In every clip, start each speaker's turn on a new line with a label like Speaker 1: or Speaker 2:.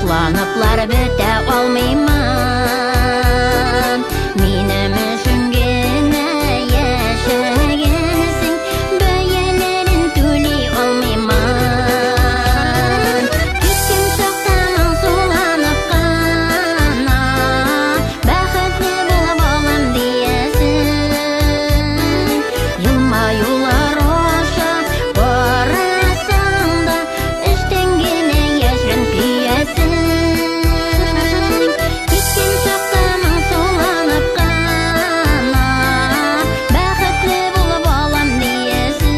Speaker 1: Muңланыплар бөтә алмыйман. Минем өчен генә яшәгәнсең, бәяләрен түли алмыйман. Киткән чакта моңсуланып кына, бәхетле булып алам диярсең. Елмаюлар аша карасаң да, эштән генә яшьрен көясең. Киткән чакта моңсуланып кына, бәхетле булып алам диярсең.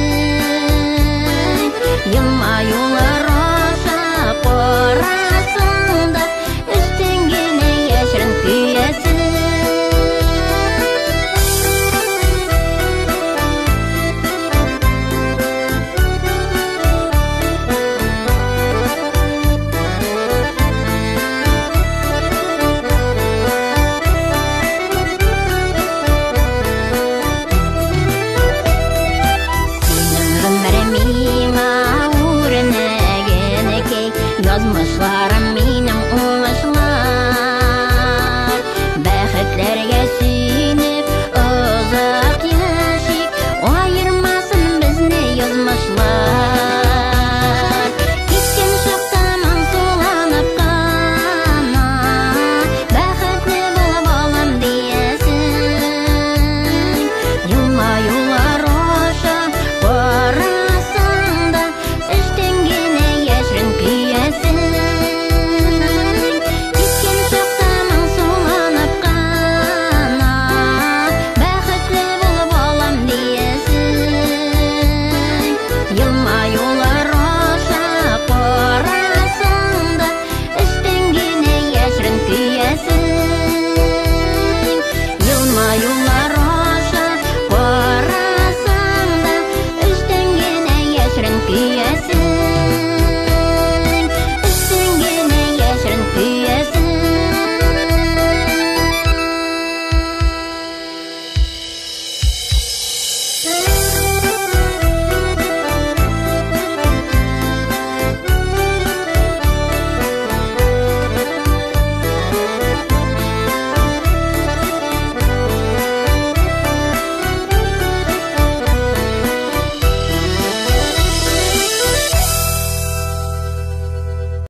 Speaker 1: Елмаюлар аша карасаң да, эштән генә яшьрен көясең. Синең гомерең миңа үрнәгәнекәй, язмышларым